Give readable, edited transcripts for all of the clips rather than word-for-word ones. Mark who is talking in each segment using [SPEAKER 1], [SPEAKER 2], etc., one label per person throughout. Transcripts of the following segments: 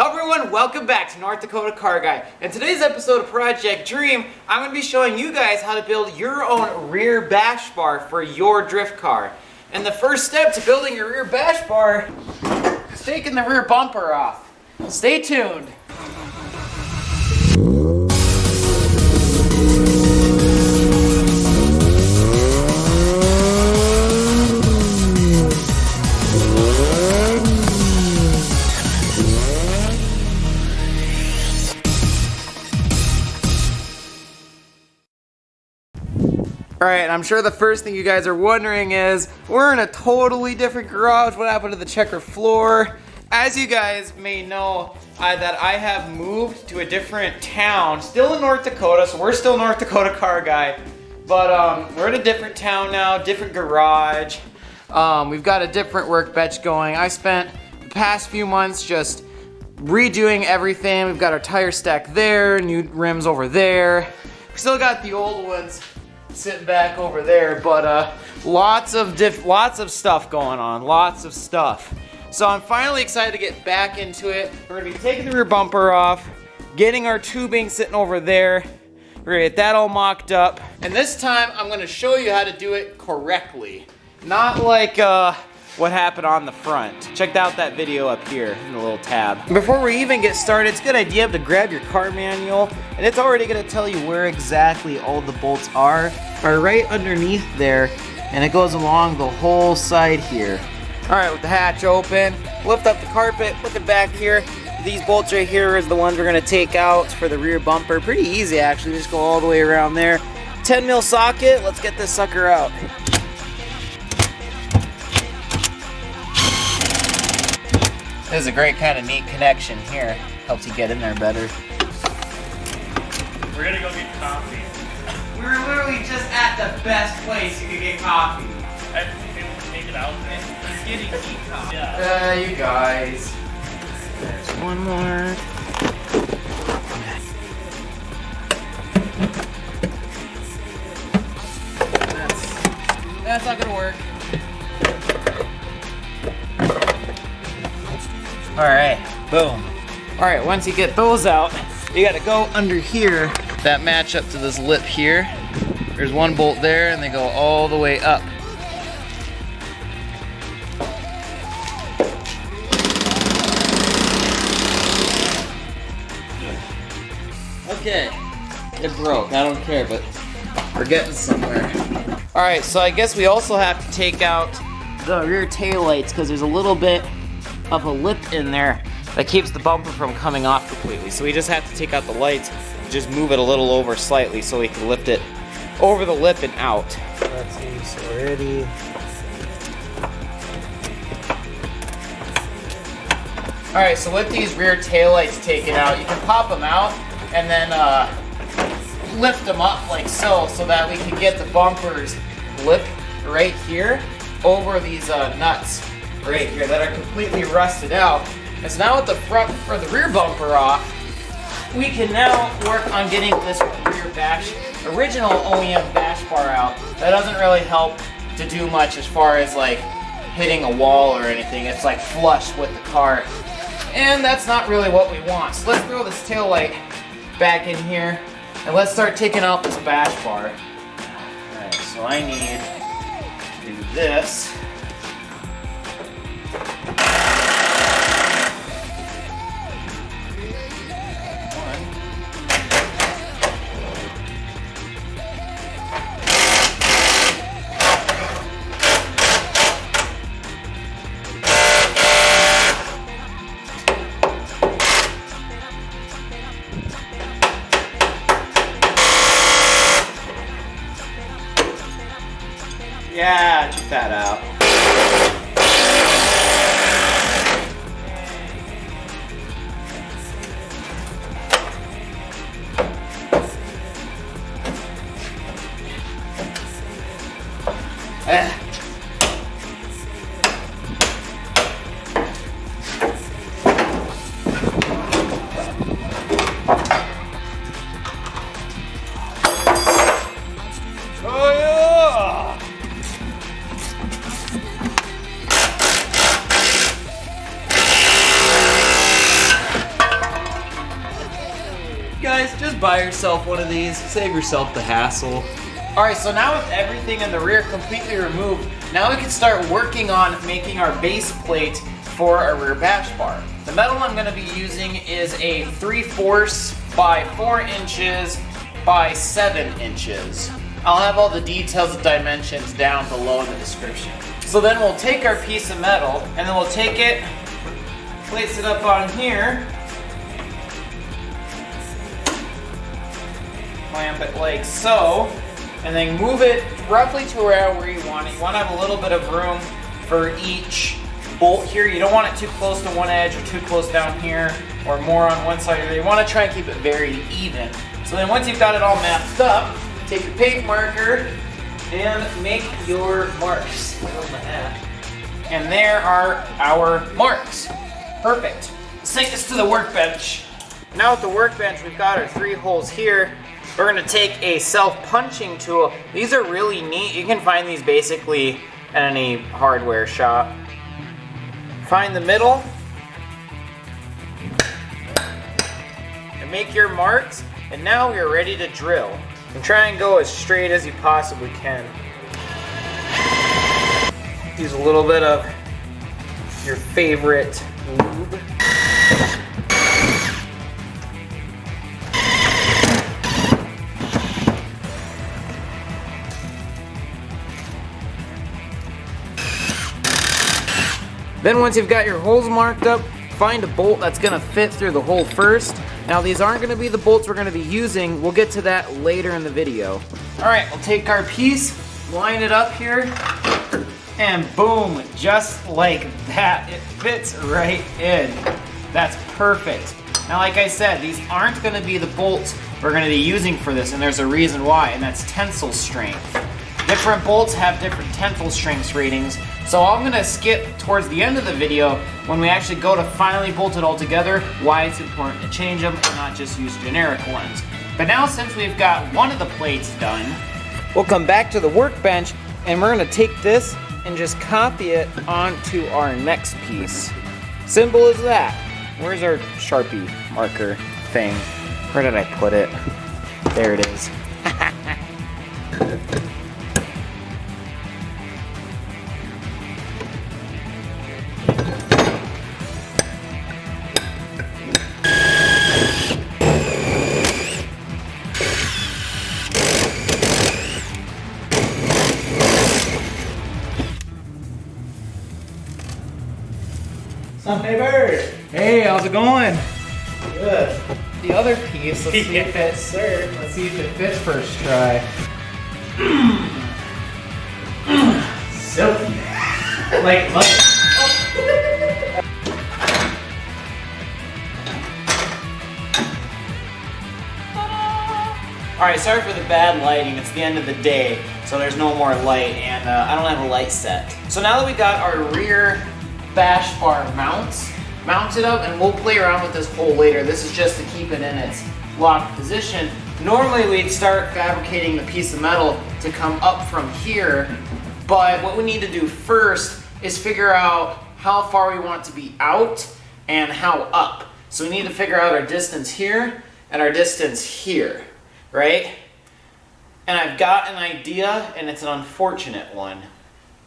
[SPEAKER 1] Hello everyone, welcome back to North Dakota Car Guy. In today's episode of Project Dream, I'm going to be showing you guys how to build your own rear bash bar for your drift car. And the first step to building your rear bash bar is taking the rear bumper off. Stay tuned. Alright, I'm sure the first thing you guys are wondering is, we're in a totally different garage. What happened to the checker floor? As you guys may know, that I have moved to a different town, still in North Dakota, so we're still North Dakota Car Guy. But we're in a different town now, different garage. We've got a different workbench going. I spent the past few months just redoing everything. We've got our tire stack there, new rims over there. We still got the old ones sitting back over there, but lots of stuff going on, lots of stuff. So I'm finally excited to get back into it. We're gonna be taking the rear bumper off, getting our tubing sitting over there. We're gonna get that all mocked up, and this time I'm gonna show you how to do it correctly, not like what happened on the front. Check out that video up here in the little tab. Before we even get started, it's a good idea to grab your car manual, and it's already gonna tell you where exactly all the bolts are right underneath there, and it goes along the whole side here. All right, with the hatch open, lift up the carpet, put it back here. These bolts right here is the ones we're gonna take out for the rear bumper. Pretty easy actually, just go all the way around there. 10 mil socket, let's get this sucker out. This is a great kind of neat connection here. Helps you get in there better.
[SPEAKER 2] We're gonna go get coffee.
[SPEAKER 1] We were literally just at the best place you could get coffee.
[SPEAKER 2] I can take it out there. He's getting heat coffee.
[SPEAKER 1] Yeah. You guys. There's one more. That's not gonna work. Alright, boom. Alright, once you get those out, you gotta go under here that match up to this lip here. There's one bolt there and they go all the way up. Okay, it broke, I don't care, but we're getting somewhere. Alright, so I guess we also have to take out the rear tail lights because there's a little bit of a lip in there that keeps the bumper from coming off completely. So we just have to take out the lights, just move it a little over slightly so we can lift it over the lip and out. Let's see, so we're ready. Alright, so with these rear taillights taken out, you can pop them out and then lift them up like so that we can get the bumper's lip right here over these nuts right here that are completely rusted out. And so now with the front or the rear bumper off, we can now work on getting this original OEM Bash Bar out. That doesn't really help to do much as far as like hitting a wall or anything. It's like flush with the car. And that's not really what we want. So let's throw this tail light back in here and let's start taking out this bash bar. Alright, so I need to do this. Yeah, check that out. Oh yeah! just buy yourself one of these, save yourself the hassle. All right, so now with everything in the rear completely removed, now we can start working on making our base plate for our rear bash bar. The metal I'm gonna be using is a 3/4 by 4 inches by 7 inches. I'll have all the details and dimensions down below in the description. So then we'll take our piece of metal and then we'll take it, place it up on here, clamp it like so, and then move it roughly to around where you want it. You want to have a little bit of room for each bolt here. You don't want it too close to one edge or too close down here or more on one side. You want to try and keep it very even. So then once you've got it all mapped up, take your paint marker and make your marks. And there are our marks. Perfect. Let's take this to the workbench. Now at the workbench, we've got our 3 holes here. We're gonna take a self-punching tool. These are really neat. You can find these basically at any hardware shop. Find the middle and make your marks. And now we are ready to drill. And try and go as straight as you possibly can. Use a little bit of your favorite lube. Then once you've got your holes marked up, find a bolt that's gonna fit through the hole first. Now these aren't gonna be the bolts we're gonna be using. We'll get to that later in the video. All right, we'll take our piece, line it up here, and boom, just like that. It fits right in. That's perfect. Now, like I said, these aren't gonna be the bolts we're gonna be using for this, and there's a reason why, and that's tensile strength. Different bolts have different tensile strength ratings, so I'm gonna skip towards the end of the video when we actually go to finally bolt it all together, why it's important to change them and not just use generic ones. But now since we've got one of the plates done, we'll come back to the workbench and we're gonna take this and just copy it onto our next piece. Simple as that. Where's our Sharpie marker thing? Where did I put it? There it is. Hey Bird! Hey, how's it going? Good. The other piece, let's see if it, sir. Let's see if it fits first try. Silky. like. Alright, sorry for the bad lighting. It's the end of the day, so there's no more light, and I don't have a light set. So now that we got our rear bash bar mounted up, and we'll play around with this hole later. This is just to keep it in its locked position. Normally we'd start fabricating the piece of metal to come up from here, but what we need to do first is figure out how far we want to be out and how up. So we need to figure out our distance here and our distance here, right? And I've got an idea, and it's an unfortunate one.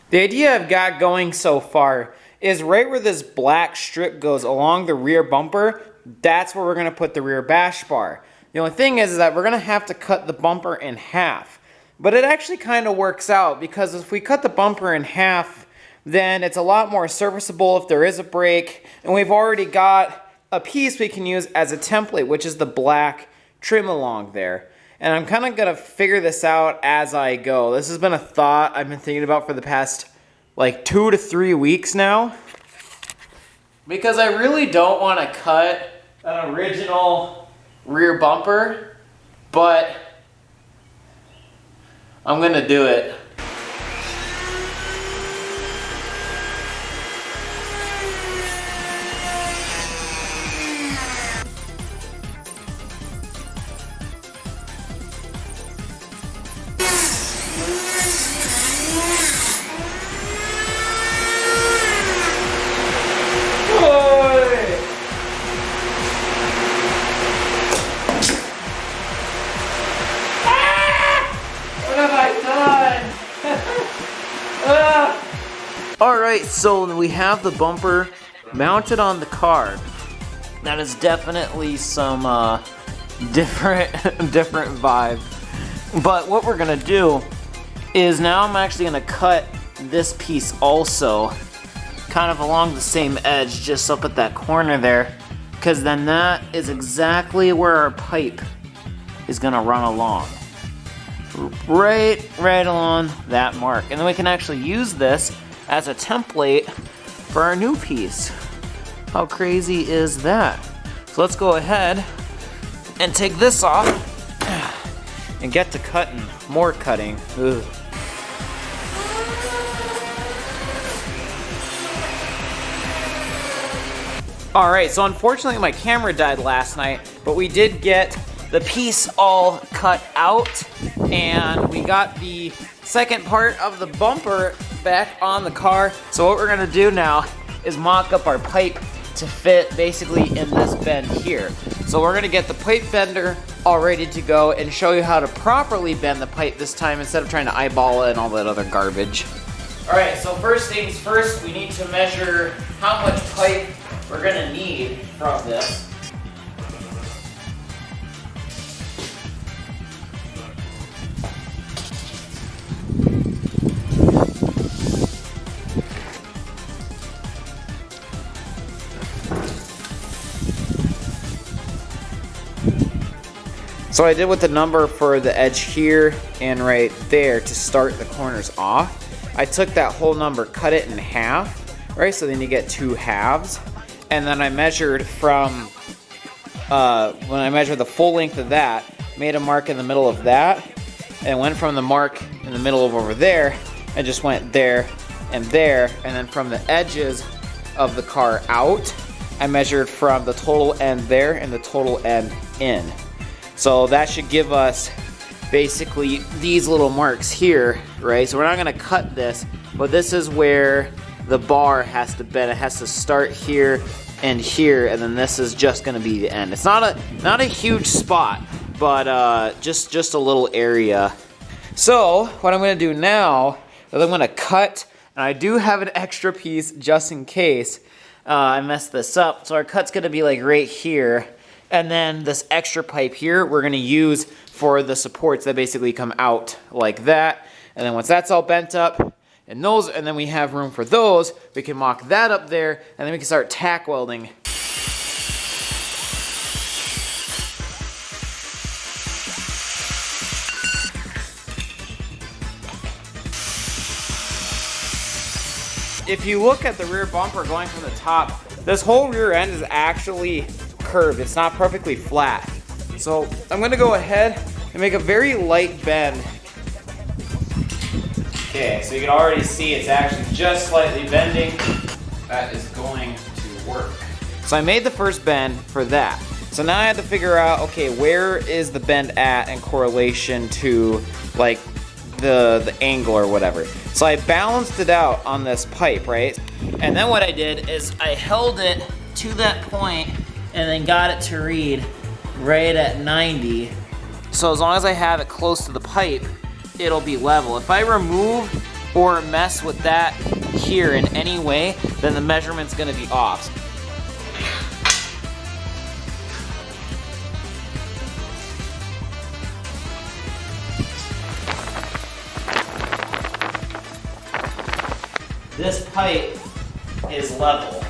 [SPEAKER 1] The idea I've got going so far is right where this black strip goes along the rear bumper. That's where we're gonna put the rear bash bar. The only thing is that we're gonna have to cut the bumper in half. But it actually kind of works out, because if we cut the bumper in half, then it's a lot more serviceable if there is a break. And we've already got a piece we can use as a template, which is the black trim along there. And I'm kind of gonna figure this out as I go. This has been a thought I've been thinking about for the past like 2 to 3 weeks now, because I really don't want to cut an original rear bumper, but I'm gonna do it. right, so we have the bumper mounted on the car. That is definitely some different vibe. But what we're gonna do is now I'm actually gonna cut this piece also, kind of along the same edge, just up at that corner there, because then that is exactly where our pipe is gonna run along. Right along that mark. And then we can actually use this as a template for our new piece. How crazy is that? So let's go ahead and take this off and get to cutting, more cutting. Ugh. All right, so unfortunately my camera died last night, but we did get the piece all cut out, and we got the second part of the bumper back on the car. So what we're gonna do now is mock up our pipe to fit basically in this bend here. So we're gonna get the pipe bender all ready to go and show you how to properly bend the pipe this time instead of trying to eyeball it and all that other garbage. All right, so first things first, we need to measure how much pipe we're gonna need from this. So I did with the number for the edge here and right there to start the corners off. I took that whole number, cut it in half, right? So then you get 2 halves. And then I measured from, when I measured the full length of that, made a mark in the middle of that, and went from the mark in the middle of over there, and just went there, and then from the edges of the car out, I measured from the total end there and the total end in. So that should give us basically these little marks here, right? So we're not gonna cut this, but this is where the bar has to bend. It has to start here and here, and then this is just gonna be the end. It's not a huge spot, but just a little area. So what I'm gonna do now is I'm gonna cut, and I do have an extra piece just in case I mess this up. So our cut's gonna be like right here. And then this extra pipe here, we're gonna use for the supports that basically come out like that. And then once that's all bent up, and then we have room for those, we can mock that up there, and then we can start tack welding. If you look at the rear bumper going from the top, this whole rear end is actually curved. It's not perfectly flat. So I'm gonna go ahead and make a very light bend. Okay, so you can already see it's actually just slightly bending. That is going to work. So I made the first bend for that. So now I have to figure out, okay, where is the bend at in correlation to like the angle or whatever. So I balanced it out on this pipe, right? And then what I did is I held it to that point and then got it to read right at 90. So as long as I have it close to the pipe, it'll be level. If I remove or mess with that here in any way, then the measurement's gonna be off. This pipe is level.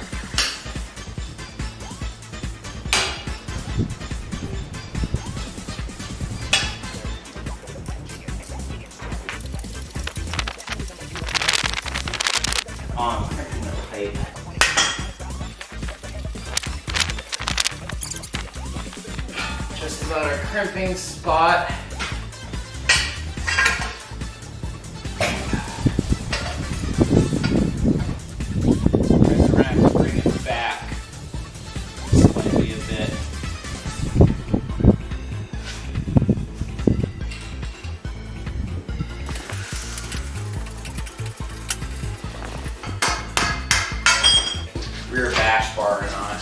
[SPEAKER 1] I'm crimping the pipe. Just about our crimping spot. We're gonna have to bring it back slightly a bit. Rear bash bar on.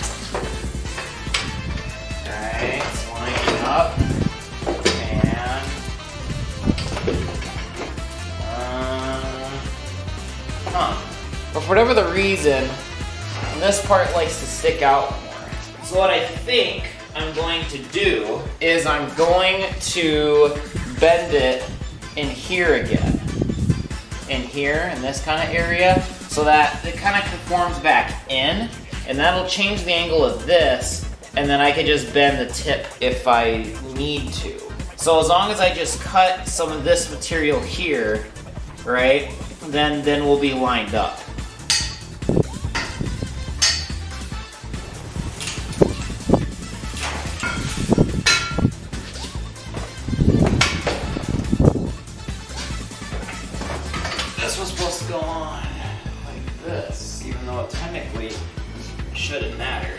[SPEAKER 1] Alright, it's lining up. And whatever the reason, this part likes to stick out more. So what I think I'm going to do is I'm going to bend it in here again. In here, in this kind of area, so that it kind of conforms back in, and that'll change the angle of this, and then I can just bend the tip if I need to. So as long as I just cut some of this material here, right, then we'll be lined up. This was supposed to go on like this, even though it technically shouldn't matter.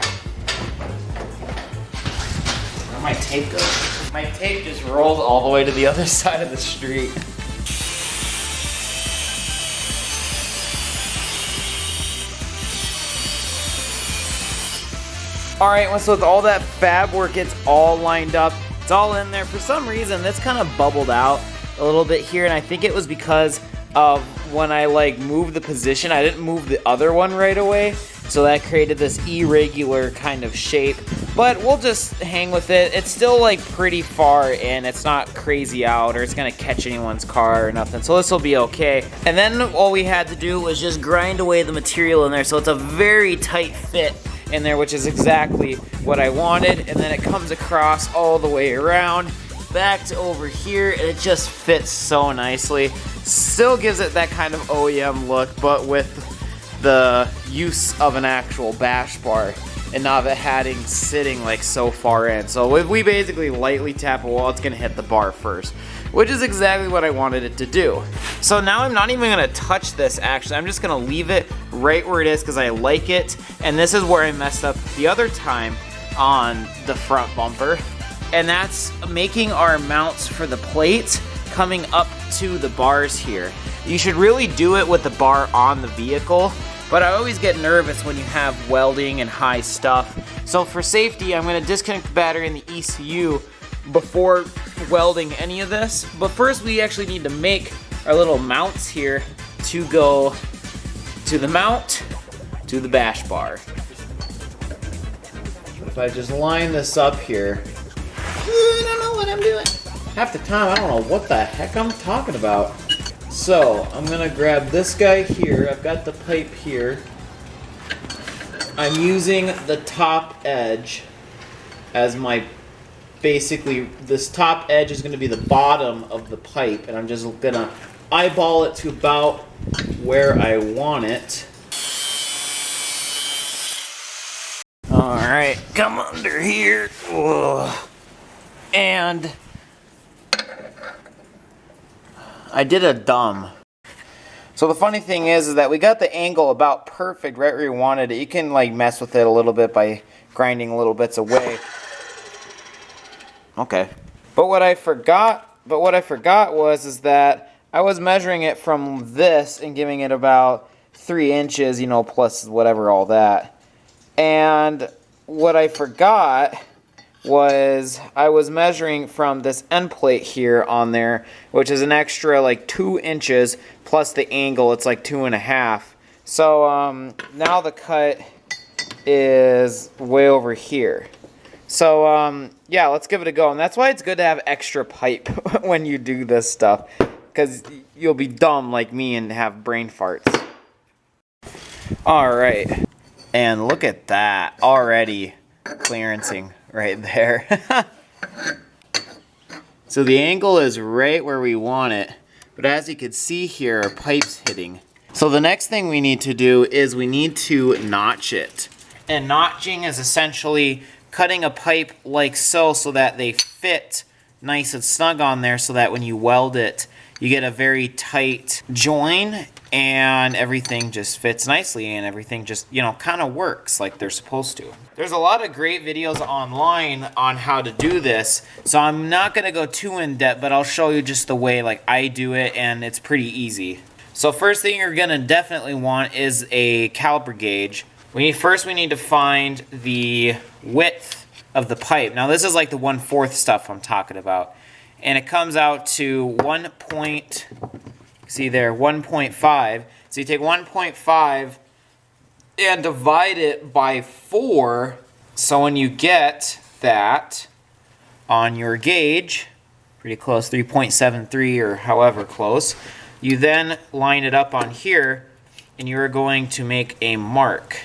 [SPEAKER 1] Where'd my tape go? My tape just rolled all the way to the other side of the street. All right, so with all that fab work, it's all lined up. It's all in there. For some reason, this kind of bubbled out a little bit here, and I think it was because of when I like moved the position, I didn't move the other one right away, so that created this irregular kind of shape. But we'll just hang with it. It's still like pretty far in. It's not crazy out, or it's gonna catch anyone's car or nothing. So this will be okay. And then all we had to do was just grind away the material in there, so it's a very tight fit in there, which is exactly what I wanted. And then it comes across all the way around back to over here, and it just fits so nicely. Still gives it that kind of OEM look, but with the use of an actual bash bar and not the hatting sitting like so far in. So if we basically lightly tap a wall, it's gonna hit the bar first, which is exactly what I wanted it to do. So now I'm not even gonna touch this actually. I'm just gonna leave it right where it is because I like it. And this is where I messed up the other time on the front bumper. And that's making our mounts for the plates coming up to the bars here. You should really do it with the bar on the vehicle, but I always get nervous when you have welding and high stuff. So for safety, I'm gonna disconnect the battery in the ECU before welding any of this. But first we actually need to make our little mounts here to go to the mount to the bash bar. If I just line this up here, I don't know what I'm doing. Half the time I don't know what the heck I'm talking about. So I'm gonna grab this guy here. I've got the pipe here. I'm using the top edge as my, basically this top edge is gonna be the bottom of the pipe, and I'm just gonna eyeball it to about where I want it. All right, come under here. Ugh. And I did a dumb. So the funny thing is that we got the angle about perfect right where you wanted it. You can like mess with it a little bit by grinding little bits away. Okay. But what I forgot was that I was measuring it from this and giving it about 3 inches, you know, plus whatever, all that. And what I forgot was I was measuring from this end plate here on there, which is an extra like 2 inches plus the angle. It's like 2.5. So now the cut is way over here. So yeah, let's give it a go. And that's why it's good to have extra pipe when you do this stuff, because you'll be dumb like me and have brain farts. All right, and look at that, already clearancing right there. So the angle is right where we want it, but as you can see here, our pipe's hitting. So the next thing we need to do is we need to notch it. And notching is essentially cutting a pipe like so that they fit nice and snug on there, so that when you weld it, you get a very tight join and everything just fits nicely and everything just, you know, kind of works like they're supposed to. There's a lot of great videos online on how to do this, so I'm not going to go too in depth, but I'll show you just the way like I do it, and it's pretty easy. So first thing you're going to definitely want is a caliper gauge. First we need to find the width of the pipe. Now this is like the 1/4 stuff I'm talking about. And it comes out to 1.5. So you take 1.5 and divide it by 4. So when you get that on your gauge, pretty close, 3.73 or however close, you then line it up on here and you're going to make a mark.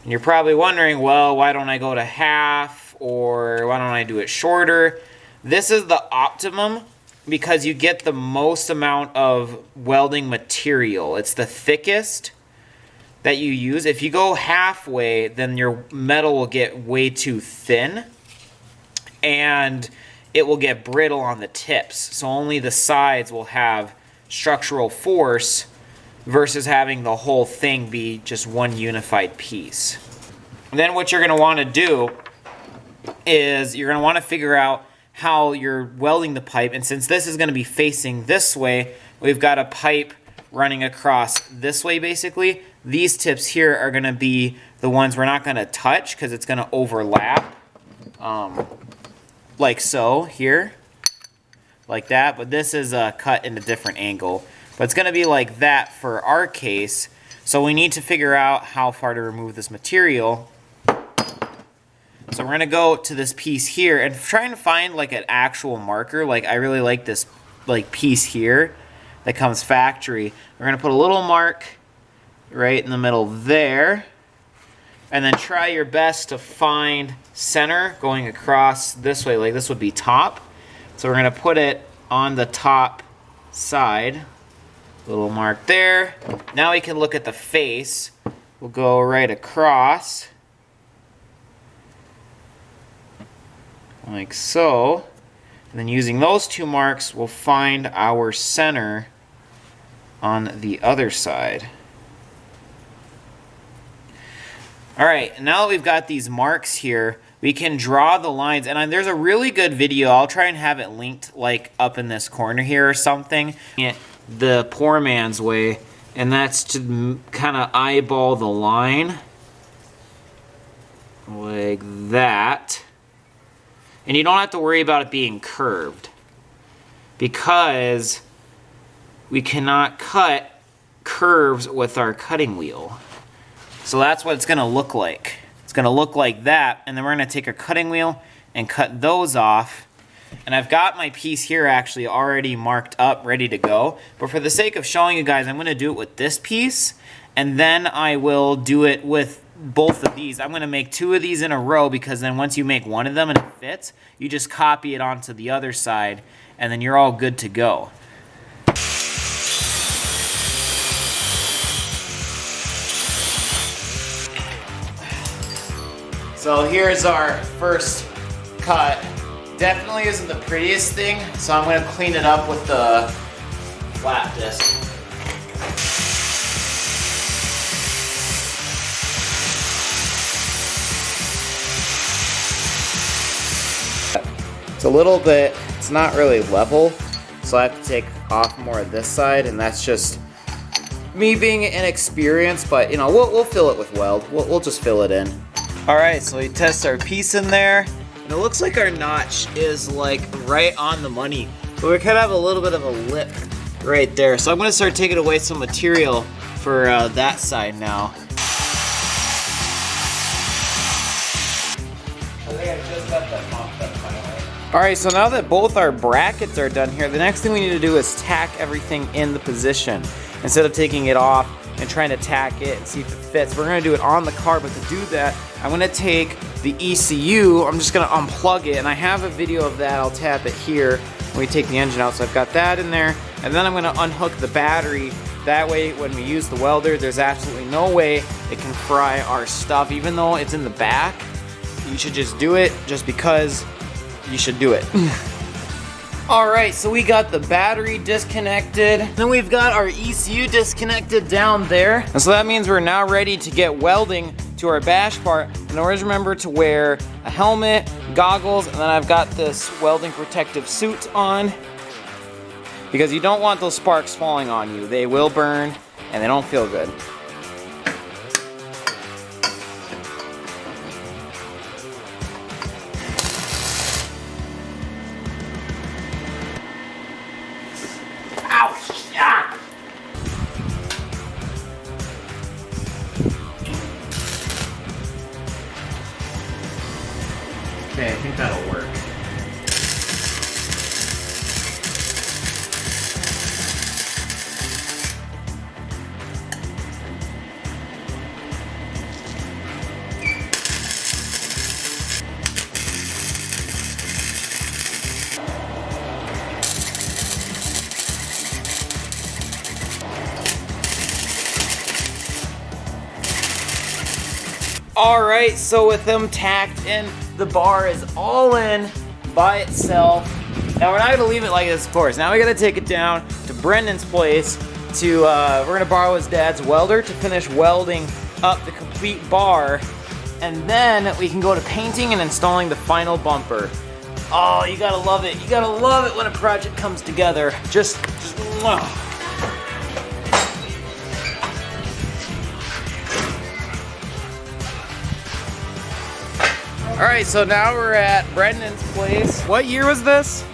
[SPEAKER 1] And you're probably wondering, well, why don't I go to half, or why don't I do it shorter? This is the optimum because you get the most amount of welding material. It's the thickest that you use. If you go halfway, then your metal will get way too thin and it will get brittle on the tips. So only the sides will have structural force versus having the whole thing be just one unified piece. And then what you're going to want to do is you're going to want to figure out how you're welding the pipe. And since this is going to be facing this way, we've got a pipe running across this way basically. These tips here are going to be the ones we're not going to touch because it's going to overlap. Like so here, like that. But this is cut in a different angle. But it's going to be like that for our case. So we need to figure out how far to remove this material. So we're going to go to this piece here and try and find like an actual marker. Like I really like this like piece here that comes factory. We're going to put a little mark right in the middle there. And then try your best to find center going across this way. Like this would be top. So we're going to put it on the top side. Little mark there. Now we can look at the face. We'll go right across. Like so. And then using those 2 marks, we'll find our center on the other side. All right, now that we've got these marks here, we can draw the lines. And there's a really good video. I'll try and have it linked like up in this corner here or something. The poor man's way, and that's to kind of eyeball the line like that. And you don't have to worry about it being curved because we cannot cut curves with our cutting wheel. So that's what it's going to look like. It's going to look like that, and then we're going to take our cutting wheel and cut those off. And I've got my piece here actually already marked up, ready to go. But for the sake of showing you guys, I'm going to do it with this piece, and then I will do it with both of these. I'm going to make 2 of these in a row because then once you make one of them and it fits, you just copy it onto the other side, and then you're all good to go. So here's our first cut. Definitely isn't the prettiest thing, so I'm going to clean it up with the flat disc. It's a little bit, it's not really level, so I have to take off more of this side, and that's just me being inexperienced, but you know, we'll fill it with weld. We'll just fill it in. All right, so we test our piece in there, and it looks like our notch is like right on the money, but we kind of have a little bit of a lip right there. So I'm gonna start taking away some material for that side now. All right, so now that both our brackets are done here, the next thing we need to do is tack everything in the position. Instead of taking it off and trying to tack it and see if it fits, we're gonna do it on the car, but to do that, I'm gonna take the ECU, I'm just gonna unplug it, and I have a video of that. I'll tap it here when we take the engine out, so I've got that in there, and then I'm gonna unhook the battery. That way, when we use the welder, there's absolutely no way it can fry our stuff. Even though it's in the back, you should just do it just because you should do it. All right, so we got the battery disconnected. Then we've got our ECU disconnected down there. And so that means we're now ready to get welding to our bash bar. And always remember to wear a helmet, goggles, and then I've got this welding protective suit on because you don't want those sparks falling on you. They will burn and they don't feel good. Okay, I think that'll work. All right, so with them tacked in, the bar is all in by itself. Now we're not gonna leave it like this, of course. Now we gotta take it down to Brendan's place to, we're gonna borrow his dad's welder to finish welding up the complete bar. And then we can go to painting and installing the final bumper. Oh, you gotta love it. You gotta love it when a project comes together. Just mwah. All right, so now we're at Brendan's place. What year was this?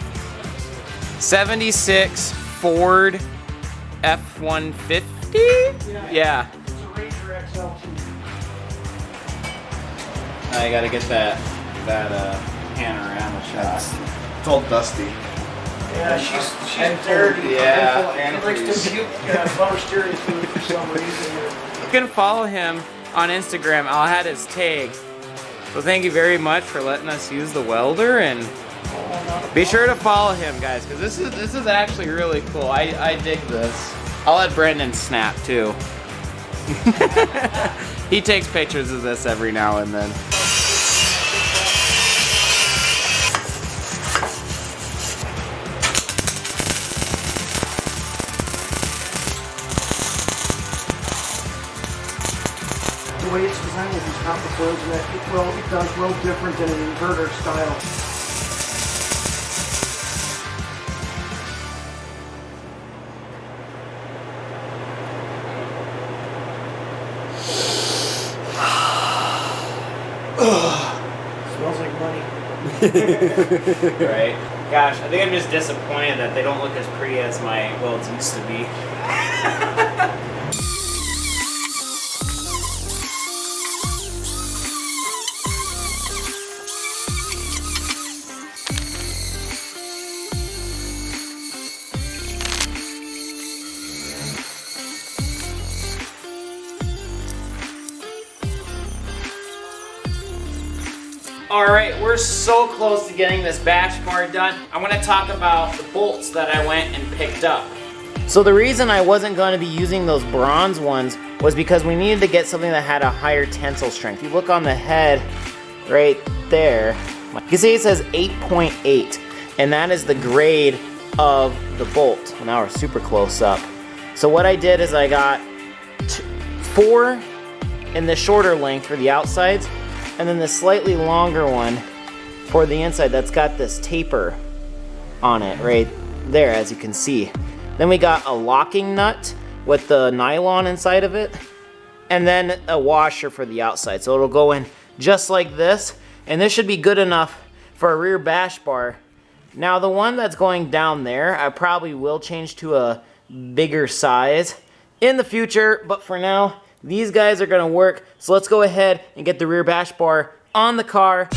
[SPEAKER 1] 76 Ford F-150? Yeah.
[SPEAKER 3] It's a Ranger XL2.
[SPEAKER 1] I gotta get that panorama shot.
[SPEAKER 4] It's all dusty.
[SPEAKER 3] Yeah, she's dirty.
[SPEAKER 1] Yeah,
[SPEAKER 3] And
[SPEAKER 1] and
[SPEAKER 3] likes
[SPEAKER 1] freeze.
[SPEAKER 3] to puke bumper steering fluid for some reason.
[SPEAKER 1] You can follow him on Instagram. I'll add his tag. So thank you very much for letting us use the welder, and be sure to follow him, guys, because this is actually really cool. I dig this. I'll let Brendan snap too. He takes pictures of this every now and then.
[SPEAKER 3] The way it's designed with these copper coils, that it does well different than an inverter style. Smells like money.
[SPEAKER 1] Right? Gosh, I think I'm just disappointed that they don't look as pretty as my welds used to be. All right, we're so close to getting this bash bar done. I want to talk about the bolts that I went and picked up. So the reason I wasn't going to be using those bronze ones was because we needed to get something that had a higher tensile strength. You look on the head right there, you can see it says 8.8, and that is the grade of the bolt. Well, now we're super close up. So what I did is I got 4 in the shorter length for the outsides, and then the slightly longer one for the inside that's got this taper on it right there, as you can see. Then we got a locking nut with the nylon inside of it, and then a washer for the outside. So it'll go in just like this, and this should be good enough for a rear bash bar. Now the one that's going down there, I probably will change to a bigger size in the future, but for now, these guys are gonna work. So let's go ahead and get the rear bash bar on the car.